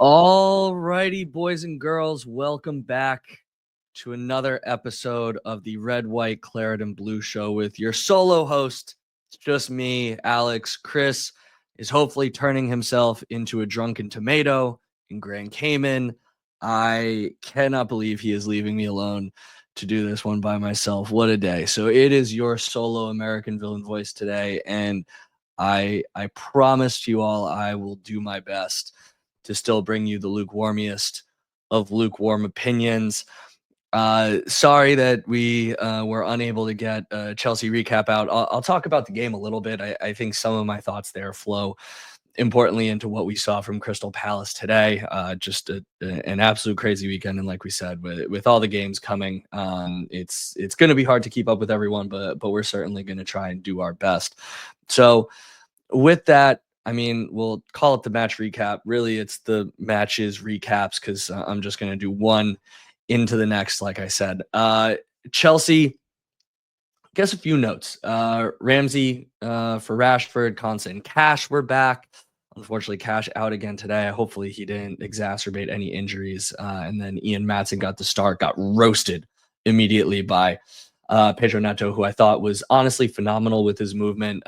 All righty, boys and girls, welcome back to another episode of the Red, White, Claret, and Blue Show with your solo host. It's just me, Alex. Chris is hopefully turning himself into a drunken tomato in Grand Cayman. I cannot believe he is leaving me alone to do this one by myself. What a day. So it is your solo American villain voice today, and I promised you all I will do my best to still bring you the lukewarmiest of lukewarm opinions. Sorry that we were unable to get a Chelsea recap out. I'll talk about the game a little bit. I think some of my thoughts there flow importantly into what we saw from Crystal Palace today. Just an absolute crazy weekend, and like we said, with all the games coming, it's going to be hard to keep up with everyone, but we're certainly going to try and do our best. So with that, I mean, we'll call it the match recap. Really, it's the matches recaps because I'm just going to do one into the next, like I said. Chelsea, guess a few notes. Ramsey for Rashford, Konsa and Cash were back. Unfortunately, Cash out again today. Hopefully he didn't exacerbate any injuries. And then Ian Maatsen got the start, got roasted immediately by Pedro Neto, who I thought was honestly phenomenal with his movement.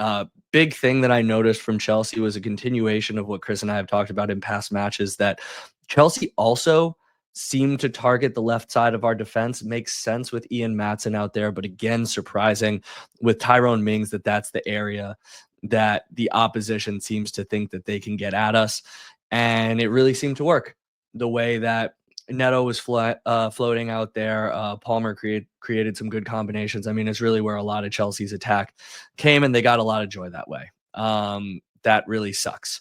Big thing that I noticed from Chelsea was a continuation of what Chris and I have talked about in past matches, that Chelsea also seemed to target the left side of our defense. Makes sense with Ian Maatsen out there, but again, surprising with Tyrone Mings that that's the area that the opposition seems to think that they can get at us. And it really seemed to work the way that Neto was floating out there. Palmer created some good combinations. I mean, it's really where a lot of Chelsea's attack came, and they got a lot of joy that way. That really sucks.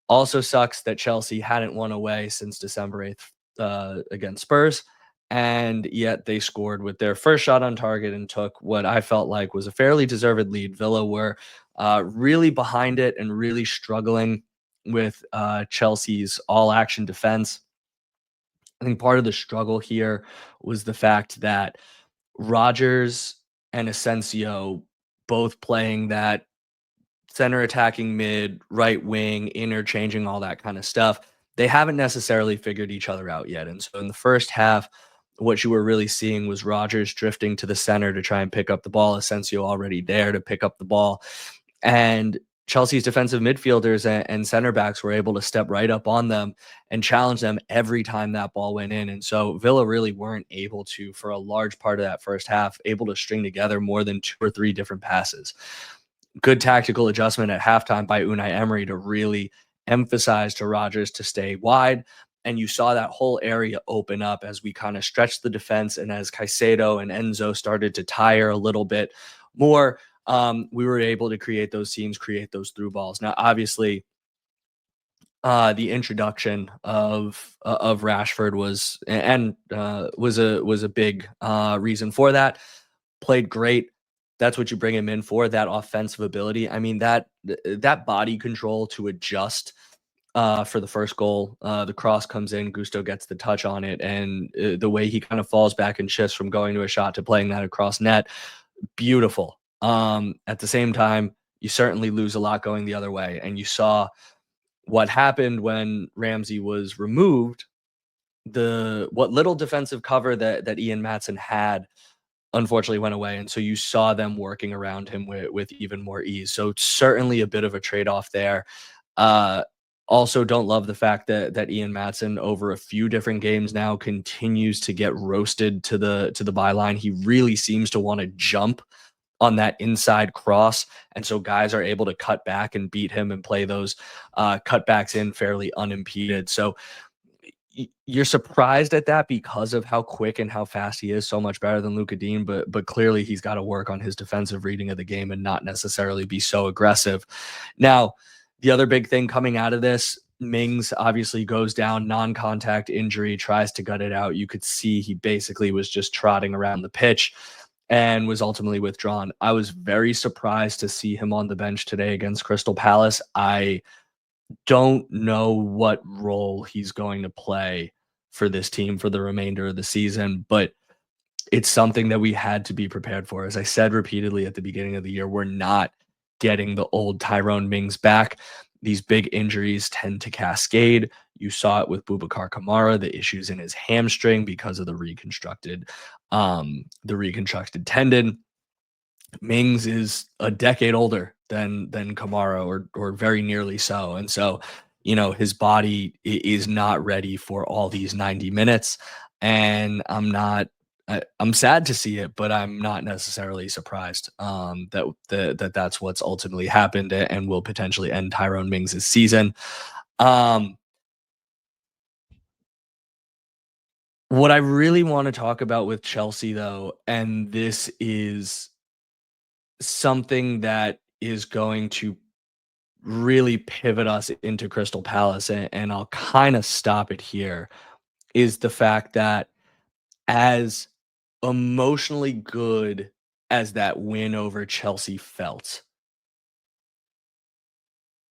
Also sucks that Chelsea hadn't won away since December 8th against Spurs, and yet they scored with their first shot on target and took what I felt like was a fairly deserved lead. Villa were really behind it and really struggling with Chelsea's all-action defense. I think part of the struggle here was the fact that Rodgers and Asensio both playing that center attacking mid, right wing, interchanging, all that kind of stuff. They haven't necessarily figured each other out yet. And so in the first half, what you were really seeing was Rodgers drifting to the center to try and pick up the ball, Asensio already there to pick up the ball. And Chelsea's defensive midfielders and center backs were able to step right up on them and challenge them every time that ball went in. And so Villa really weren't able to, for a large part of that first half, able to string together more than 2 or 3 different passes. Good tactical adjustment at halftime by Unai Emery to really emphasize to Rodgers to stay wide. And you saw that whole area open up as we kind of stretched the defense, and as Caicedo and Enzo started to tire a little bit more, we were able to create those seams, create those through balls. Now, obviously, the introduction of Rashford was a big reason for that. Played great. That's what you bring him in for, that offensive ability. I mean, that body control to adjust for the first goal. The cross comes in, Gusto gets the touch on it, and the way he kind of falls back and shifts from going to a shot to playing that across net, beautiful. At the same time, you certainly lose a lot going the other way, and you saw what happened when Ramsey was removed. What little defensive cover that Ian Maatsen had unfortunately went away, and so you saw them working around him with even more ease. So certainly a bit of a trade-off there. Also don't love the fact that Ian Maatsen over a few different games now continues to get roasted to the byline. He really seems to want to jump on that inside cross, and so guys are able to cut back and beat him and play those cutbacks in fairly unimpeded. So you're surprised at that because of how quick and how fast he is, so much better than Luka Dean, but clearly he's got to work on his defensive reading of the game and not necessarily be so aggressive. Now, the other big thing coming out of this, Mings obviously goes down, non-contact injury, tries to gut it out. You could see he basically was just trotting around the pitch and was ultimately withdrawn. I was very surprised to see him on the bench today against Crystal Palace. I don't know what role he's going to play for this team for the remainder of the season, but it's something that we had to be prepared for. As I said repeatedly at the beginning of the year, we're not getting the old Tyrone Mings back. These big injuries tend to cascade. You saw it with Boubacar Kamara, the issues in his hamstring because of the reconstructed tendon. Mings is a decade older than Kamara, or very nearly so. And so, his body is not ready for all these 90 minutes. And I'm sad to see it, but I'm not necessarily surprised that's what's ultimately happened and will potentially end Tyrone Mings' season. Um, what I really want to talk about with Chelsea, though, and this is something that is going to really pivot us into Crystal Palace, and I'll kind of stop it here, is the fact that as emotionally good as that win over Chelsea felt,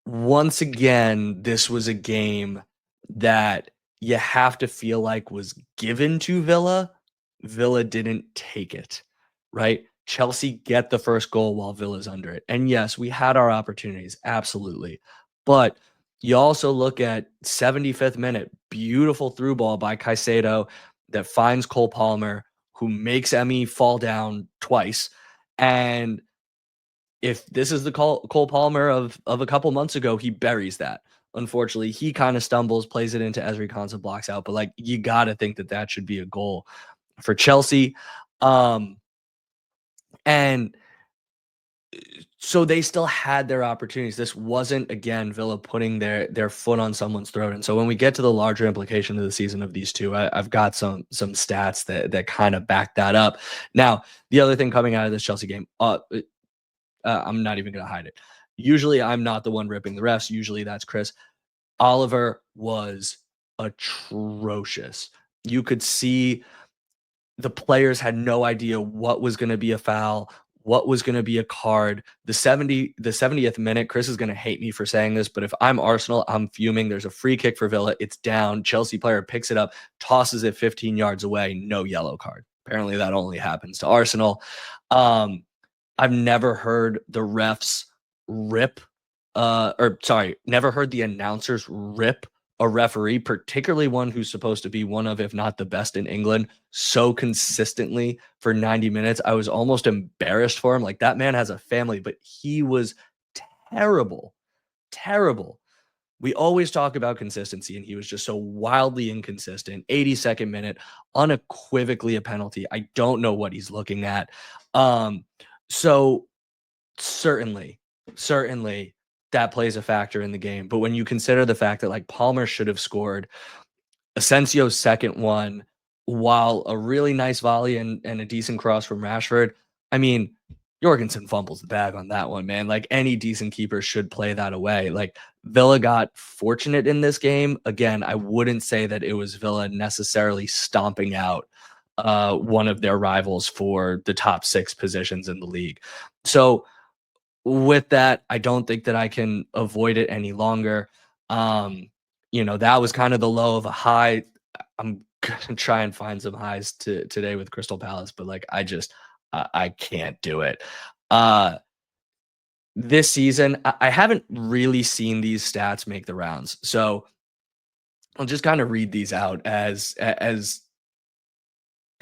once again, this was a game that you have to feel like was given to Villa. Villa didn't take it, right? Chelsea get the first goal while Villa's under it. And yes, we had our opportunities, absolutely. But you also look at 75th minute, beautiful through ball by Caicedo that finds Cole Palmer, who makes Emmy fall down twice. And if this is the Cole Palmer of a couple months ago, he buries that. Unfortunately, he kind of stumbles, plays it into Ezri Konsa, blocks out. But like, you got to think that should be a goal for Chelsea. Um, and so they still had their opportunities. This wasn't, again, Villa putting their foot on someone's throat. And so when we get to the larger implication of the season of these two, I've got some stats that kind of back that up. Now, the other thing coming out of this Chelsea game, I'm not even going to hide it. Usually I'm not the one ripping the refs. Usually that's Chris. Oliver was atrocious. You could see the players had no idea what was going to be a foul, what was going to be a card. The 70th minute, Chris is going to hate me for saying this, but if I'm Arsenal, I'm fuming. There's a free kick for Villa. It's down. Chelsea player picks it up, tosses it 15 yards away. No yellow card. Apparently that only happens to Arsenal. I've never heard the refs rip, never heard the announcers rip a referee, particularly one who's supposed to be one of, if not the best in England, so consistently for 90 minutes. I was almost embarrassed for him. Like, that man has a family, but he was terrible, terrible. We always talk about consistency, and he was just so wildly inconsistent. 82nd minute, unequivocally a penalty. I don't know what he's looking at. So certainly that plays a factor in the game. But when you consider the fact that, like, Palmer should have scored, Asensio's second one, while a really nice volley and a decent cross from Rashford, I mean, Jorgensen fumbles the bag on that one, man. Like, any decent keeper should play that away. Like, Villa got fortunate in this game. Again, I wouldn't say that it was Villa necessarily stomping out one of their rivals for the top 6 positions in the league. So with that, I don't think that I can avoid it any longer. That was kind of the low of a high. I'm gonna try and find some highs today with Crystal Palace, but like, I can't do it. This season, I haven't really seen these stats make the rounds, so I'll just kind of read these out as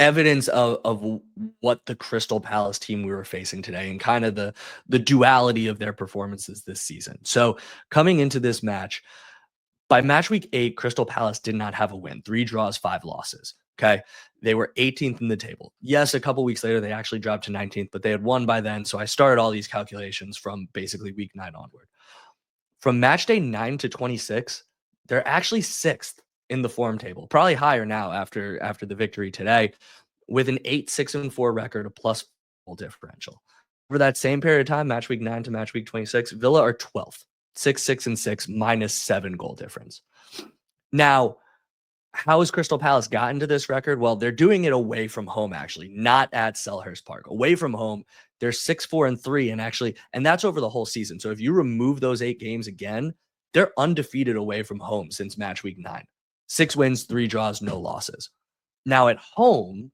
evidence of what the Crystal Palace team we were facing today, and kind of the duality of their performances this season. So coming into this match, by match week 8, Crystal Palace did not have a win. 3 draws, 5 losses. Okay. They were 18th in the table. Yes, a couple weeks later, they actually dropped to 19th, but they had won by then. So I started all these calculations from basically week 9 onward. From match day 9 to 26, they're actually 6th in the form table, probably higher now after the victory today, with an 8-6-4 record, a plus goal differential. Over that same period of time, match week 9 to match week 26, Villa are 12th, 6-6-6, -7 goal difference. Now, how has Crystal Palace gotten to this record? Well, they're doing it away from home, actually, not at Selhurst Park. Away from home, they're 6-4-3, and that's over the whole season. So if you remove those 8 games again, they're undefeated away from home since match week 9. 6 wins, 3 draws, no losses. Now at home,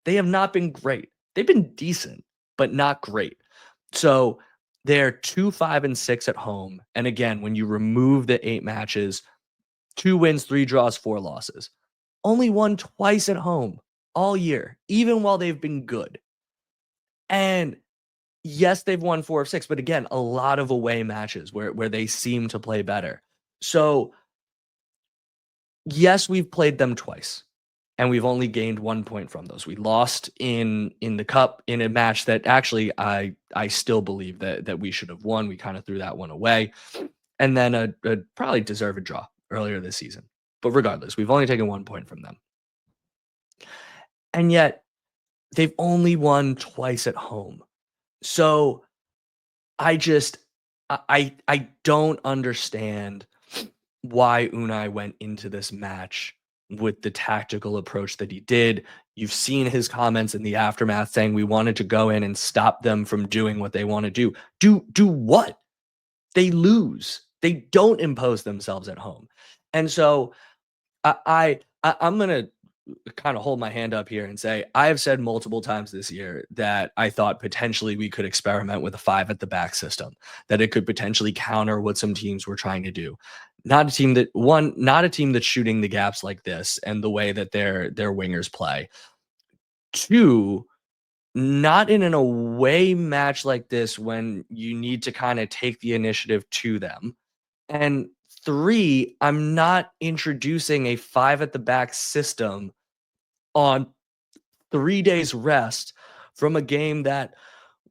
they have not been great. They've been decent, but not great. So they're 2-5-6 at home. And again, when you remove the 8 matches, 2 wins, 3 draws, 4 losses. Only won twice at home all year, even while they've been good. And yes, they've won 4 of 6, but again, a lot of away matches where they seem to play better. So, yes, we've played them twice, and we've only gained 1 point from those. We lost in the cup in a match that actually I still believe that we should have won. We kinda threw that one away. And then a probably deserved draw earlier this season. But regardless, we've only taken 1 point from them. And yet they've only won twice at home. So I just I don't understand why Unai went into this match with the tactical approach that he did. You've seen his comments in the aftermath saying we wanted to go in and stop them from doing what they want to do. Do what? They lose. They don't impose themselves at home. And so I'm gonna kind of hold my hand up here and say I have said multiple times this year that I thought potentially we could experiment with a 5 at the back system, that it could potentially counter what some teams were trying to do. Not a team that's shooting the gaps like this and the way that their wingers play. 2, not in an away match like this when you need to kind of take the initiative to them. And 3, I'm not introducing a 5 at the back system on 3 days rest from a game that,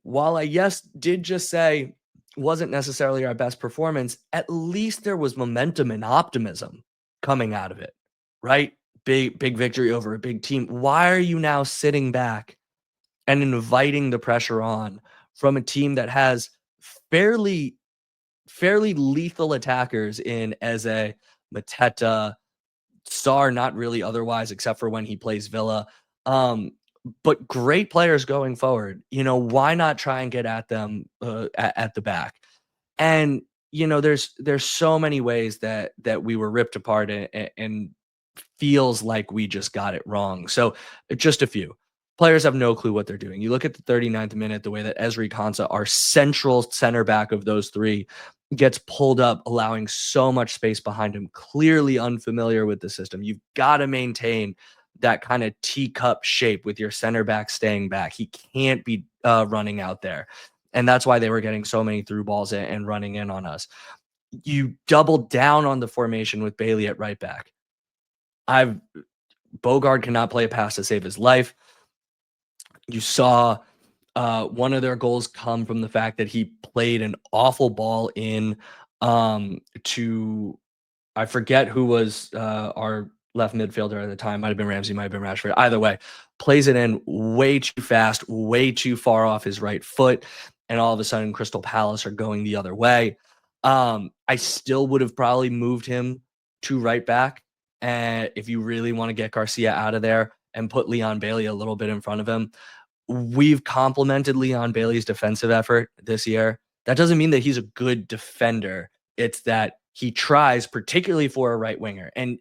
while I, yes, did just say wasn't necessarily our best performance, at least there was momentum and optimism coming out of it, right? Big victory over a big team. Why are you now sitting back and inviting the pressure on from a team that has fairly lethal attackers in Eze, Mateta, Star, not really otherwise, except for when he plays Villa. Um, but great players going forward. Why not try and get at them at the back? And there's so many ways that we were ripped apart and feels like we just got it wrong. So just a few. Players have no clue what they're doing. You look at the 39th minute, the way that Ezri Konsa, our central center back of those 3, gets pulled up, allowing so much space behind him, clearly unfamiliar with the system. You've got to maintain that kind of teacup shape with your center back staying back. He can't be running out there. And that's why they were getting so many through balls and running in on us. You doubled down on the formation with Bailey at right back. Bogard cannot play a pass to save his life. You saw one of their goals come from the fact that he played an awful ball in to, I forget who was our left midfielder at the time. Might have been Ramsey, might have been Rashford. Either way, plays it in way too fast, way too far off his right foot, and all of a sudden Crystal Palace are going the other way. I still would have probably moved him to right back, and if you really want to get Garcia out of there and put Leon Bailey a little bit in front of him. We've complimented Leon Bailey's defensive effort this year. That doesn't mean that he's a good defender. It's that he tries, particularly for a right winger. And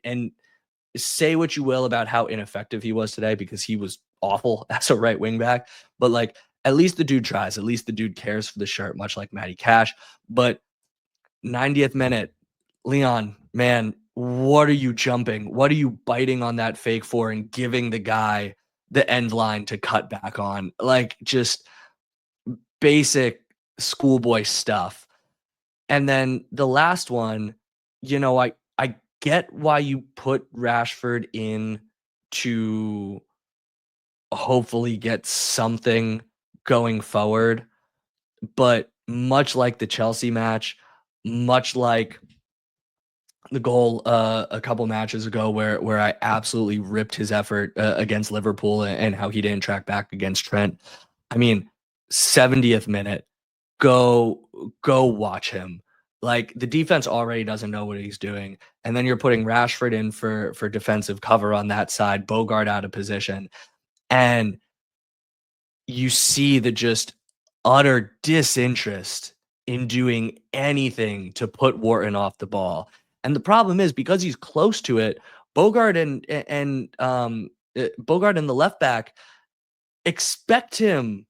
say what you will about how ineffective he was today, because he was awful as a right wing back. But like, at least the dude tries. At least the dude cares for the shirt, much like Matty Cash. But 90th minute, Leon, man, what are you jumping? What are you biting on that fake for and giving the guy the end line to cut back on? Like, just basic schoolboy stuff. And then the last one, I get why you put Rashford in to hopefully get something going forward. But much like the Chelsea match, much like the goal a couple matches ago where I absolutely ripped his effort against Liverpool and how he didn't track back against Trent. I mean, 70th minute, go watch him. Like, the defense already doesn't know what he's doing, and then you're putting Rashford in for defensive cover on that side, Bogart out of position, and you see the just utter disinterest in doing anything to put Wharton off the ball. And the problem is, because he's close to it, Bogart Bogart and the left back expect him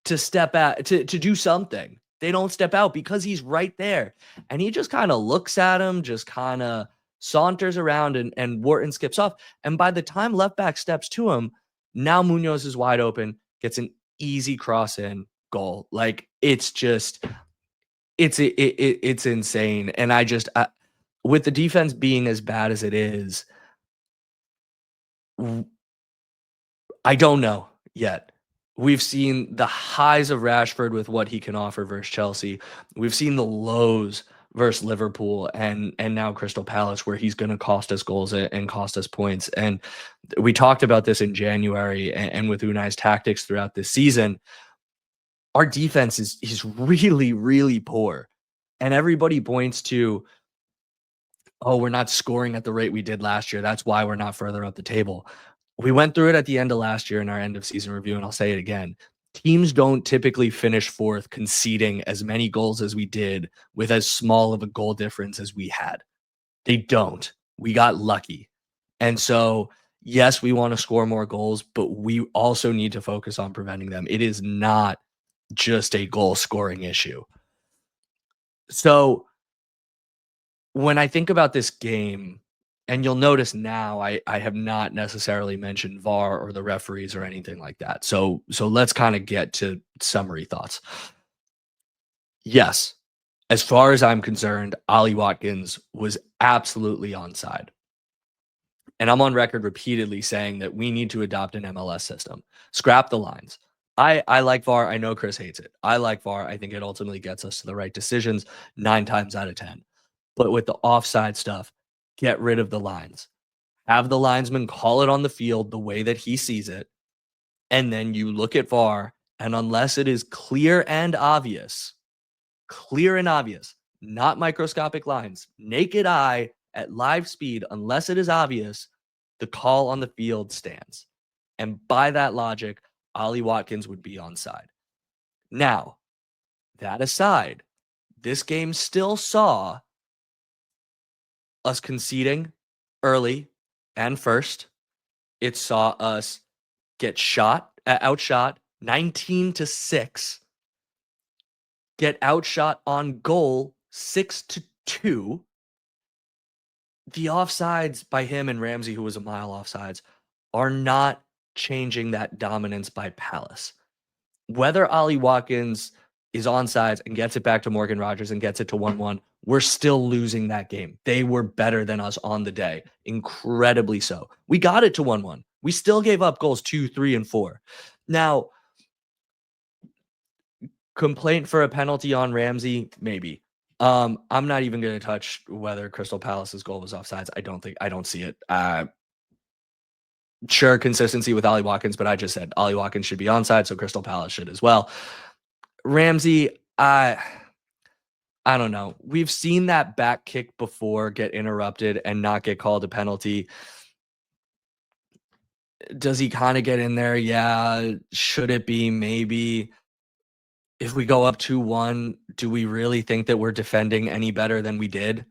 to step out to do something. They don't step out because he's right there. And he just kind of looks at him, just kind of saunters around and Wharton skips off. And by the time left back steps to him, now Munoz is wide open, gets an easy cross in goal. Like it's just, it's insane. And with the defense being as bad as it is, I don't know yet. We've seen the highs of Rashford with what he can offer versus Chelsea. We've seen the lows versus Liverpool and now Crystal Palace, where he's going to cost us goals and cost us points. And we talked about this in January and with Unai's tactics throughout this season. Our defense is really, really poor. And everybody points to, oh, we're not scoring at the rate we did last year. That's why we're not further up the table. We went through it at the end of last year in our end of season review, and I'll say it again. Teams don't typically finish fourth conceding as many goals as we did with as small of a goal difference as we had. They don't. We got lucky. And so, yes, we want to score more goals, but we also need to focus on preventing them. It is not just a goal scoring issue. So, when I think about this game, and you'll notice now I have not necessarily mentioned VAR or the referees or anything like that. So let's kind of get to summary thoughts. Yes, as far as I'm concerned, Ollie Watkins was absolutely onside. And I'm on record repeatedly saying that we need to adopt an MLS system. Scrap the lines. I like VAR. I know Chris hates it. I like VAR. I think it ultimately gets us to the right decisions 9 times out of 10. But with the offside stuff, get rid of the lines. Have the linesman call it on the field the way that he sees it. And then you look at VAR, and unless it is clear and obvious, not microscopic lines, naked eye at live speed, unless it is obvious, the call on the field stands. And by that logic, Ollie Watkins would be onside. Now, that aside, this game still saw us conceding early and first. It saw us get outshot 19-6, get outshot on goal 6-2. The offsides by him and Ramsey, who was a mile offsides, are not changing that dominance by Palace. Whether Ollie Watkins is onside and gets it back to Morgan Rogers and gets it to 1-1, we're still losing that game. They were better than us on the day, incredibly so. We got it to 1-1. We still gave up goals 2, 3, and 4. Now, complaint for a penalty on Ramsey, maybe. I'm not even going to touch whether Crystal Palace's goal was offsides. I don't see it. Sure, consistency with Ollie Watkins, but I just said Ollie Watkins should be onside, so Crystal Palace should as well. Ramsey, I don't know. We've seen that back kick before get interrupted and not get called a penalty. Does he kind of get in there? Yeah. Should it be? Maybe. If we go up 2-1, do we really think that we're defending any better than we did?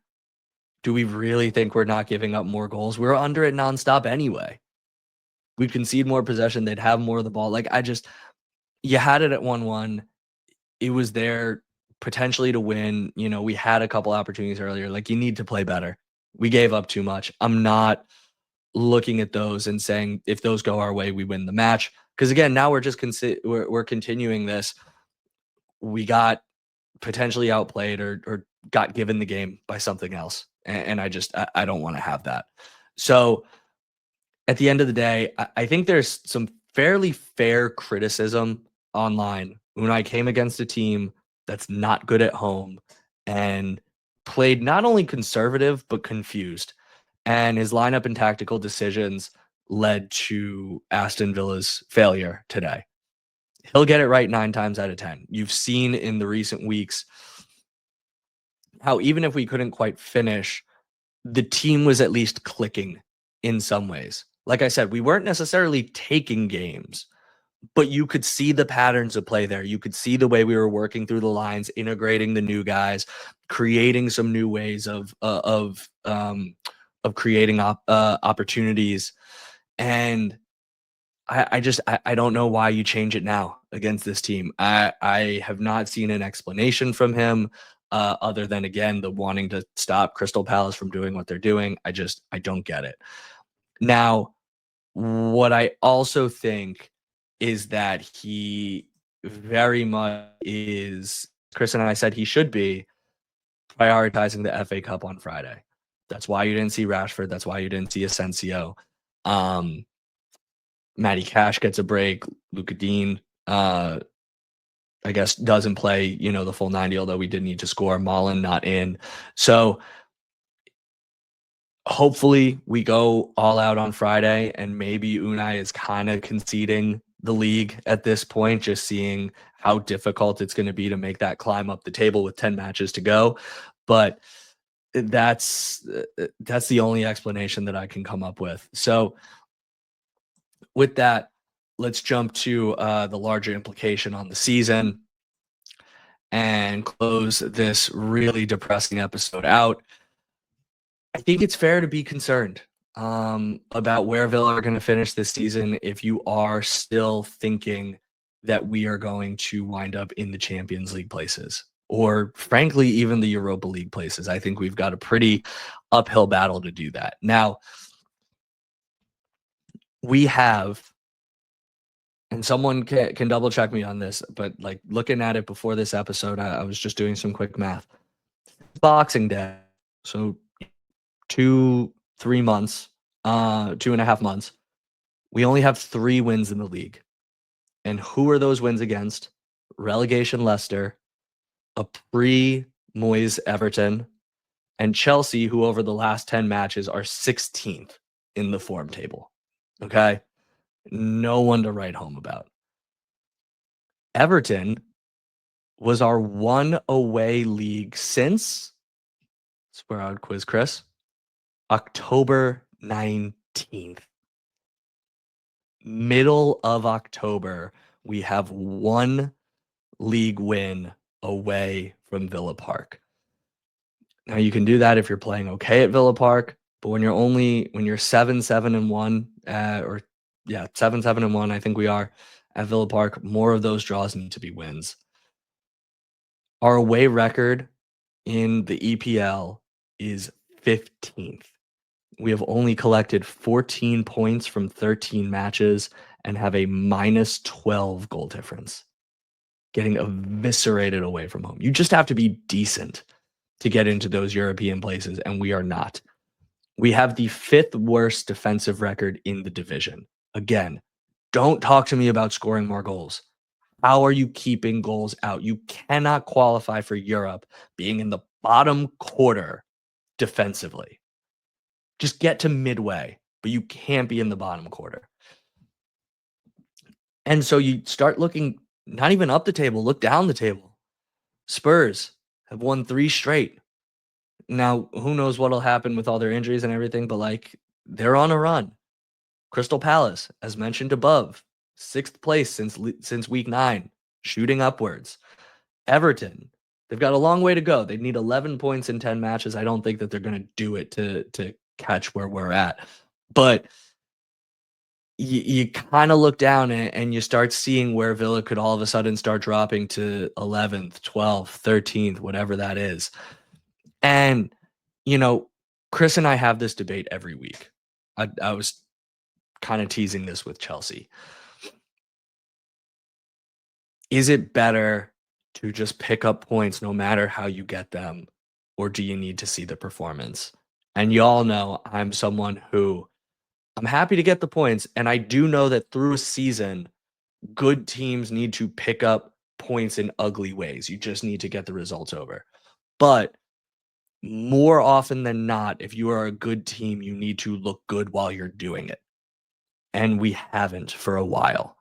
Do we really think we're not giving up more goals? We're under it nonstop anyway. We'd concede more possession. They'd have more of the ball. You had it at 1-1. It was there potentially to win. We had a couple opportunities earlier. You need to play better. We gave up too much. I'm not looking at those and saying if those go our way, we win the match. Because again, now we're just we're continuing this. We got potentially outplayed or got given the game by something else. And I don't want to have that. So at the end of the day, I think there's some fairly fair criticism online. Unai came against a team that's not good at home and played not only conservative, but confused. And his lineup and tactical decisions led to Aston Villa's failure today. He'll get it right 9 times out of 10. You've seen in the recent weeks how even if we couldn't quite finish, the team was at least clicking in some ways. Like I said, we weren't necessarily taking games, but you could see the patterns of play there. You could see the way we were working through the lines, integrating the new guys, creating some new ways of creating opportunities. And I don't know why you change it now against this team. I have not seen an explanation from him. other than, again, the wanting to stop Crystal Palace from doing what they're doing. I don't get it. Now, what I also think is that he very much is, Chris and I said he should be prioritizing the FA Cup on Friday. That's why you didn't see Rashford. That's why you didn't see Asensio. Matty Cash gets a break. Luka Dean, I guess, doesn't play, the full 90, although we did need to score. Mullen not in. So hopefully we go all out on Friday, and maybe Unai is kind of conceding the league at this point, just seeing how difficult it's going to be to make that climb up the table with 10 matches to go. But that's the only explanation that I can come up with. So with that, let's jump to the larger implication on the season and close this really depressing episode out. I think it's fair to be concerned about where Villa are going to finish this season if you are still thinking that we are going to wind up in the Champions League places, or frankly, even the Europa League places. I think we've got a pretty uphill battle to do that. Now, we have, and someone can double check me on this, but like looking at it before this episode, I was just doing some quick math. Boxing Day, so 3 months, 2.5 months, we only have 3 wins in the league. And who are those wins against? Relegation Leicester, a pre-Moyes Everton, and Chelsea, who over the last 10 matches are 16th in the form table. Okay? No one to write home about. Everton was our one away league since, that's where I would quiz Chris, October 19th. Middle of October, we have 1 league win away from Villa Park. Now you can do that if you're playing okay at Villa Park, but when you're 7-7-1, 7-7-1, I think we are at Villa Park, more of those draws need to be wins. Our away record in the EPL is 15th. We have only collected 14 points from 13 matches and have a -12 goal difference, getting eviscerated away from home. You just have to be decent to get into those European places, and we are not. We have the 5th worst defensive record in the division. Again, don't talk to me about scoring more goals. How are you keeping goals out? You cannot qualify for Europe being in the bottom quarter defensively. Just get to midway, but you can't be in the bottom quarter. And so you start looking not even up the table, look down the table. Spurs have won 3 straight. Now, who knows what'll happen with all their injuries and everything, but like they're on a run. Crystal Palace, as mentioned above, 6th place since week 9, shooting upwards. Everton, they've got a long way to go. They need 11 points in 10 matches. I don't think that they're going to do it to catch where we're at. But you kind of look down and you start seeing where Villa could all of a sudden start dropping to 11th, 12th, 13th, whatever that is. And, Chris and I have this debate every week. I was kind of teasing this with Chelsea. Is it better to just pick up points no matter how you get them, or do you need to see the performance? And y'all know I'm someone who I'm happy to get the points, and I do know that through a season, good teams need to pick up points in ugly ways. You just need to get the results over. But more often than not, if you are a good team, you need to look good while you're doing it. And we haven't for a while.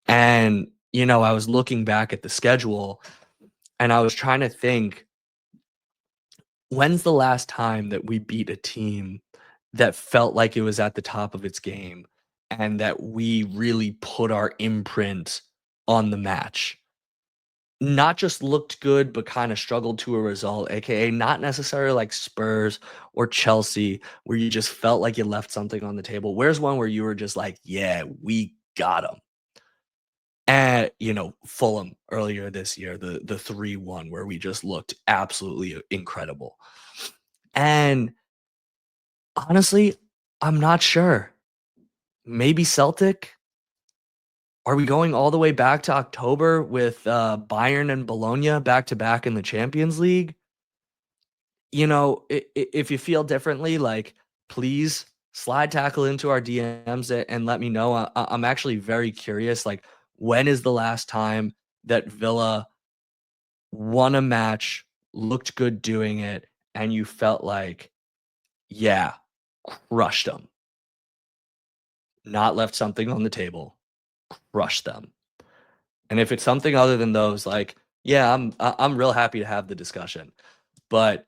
And, I was looking back at the schedule and I was trying to think, when's the last time that we beat a team that felt like it was at the top of its game and that we really put our imprint on the match? Not just looked good, but kind of struggled to a result, aka not necessarily like Spurs or Chelsea, where you just felt like you left something on the table. Where's one where you were just like, yeah, we got them? And, Fulham earlier this year, the 3-1 where we just looked absolutely incredible. And honestly, I'm not sure. Maybe Celtic? Are we going all the way back to October with Bayern and Bologna back to back in the Champions League? If you feel differently, like, please slide tackle into our DMs and let me know. I'm actually very curious. Like, when is the last time that Villa won a match, looked good doing it, and you felt like, yeah, crushed them, not left something on the table, crushed them. And if it's something other than those, like, yeah, I'm real happy to have the discussion. But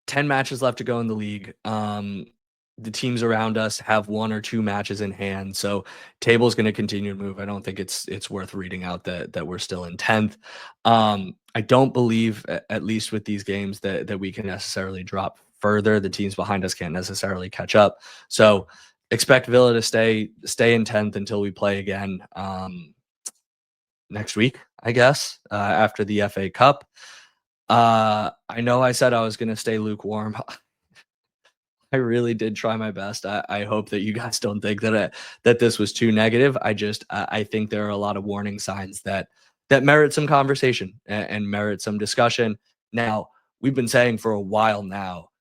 10 matches left to go in the league. The teams around us have 1 or 2 matches in hand, so table's gonna continue to move. I don't think it's worth reading out that we're still in 10th. I don't believe, at least with these games, that we can necessarily drop further. The teams behind us can't necessarily catch up. So expect Villa to stay in 10th until we play again next week, I guess, after the FA Cup. I know I said I was gonna stay lukewarm. I really did try my best. I hope that you guys don't think that this was too negative. I think there are a lot of warning signs that merit some conversation and merit some discussion. Now, we've been saying for a while now,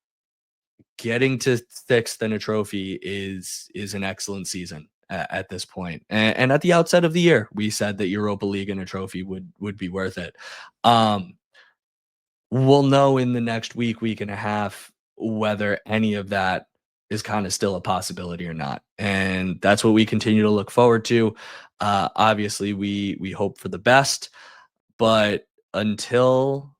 getting to 6th in a trophy is an excellent season at this point. And at the outset of the year, we said that Europa League and a trophy would be worth it. Um, we'll know in the next week and a half whether any of that is kind of still a possibility or not. And that's what we continue to look forward to. Obviously, we hope for the best, but until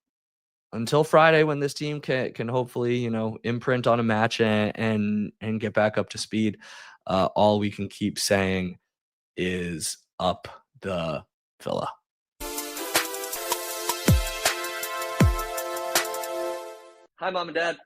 Friday, when this team can hopefully imprint on a match and get back up to speed, all we can keep saying is up the Villa. Hi, Mom and Dad.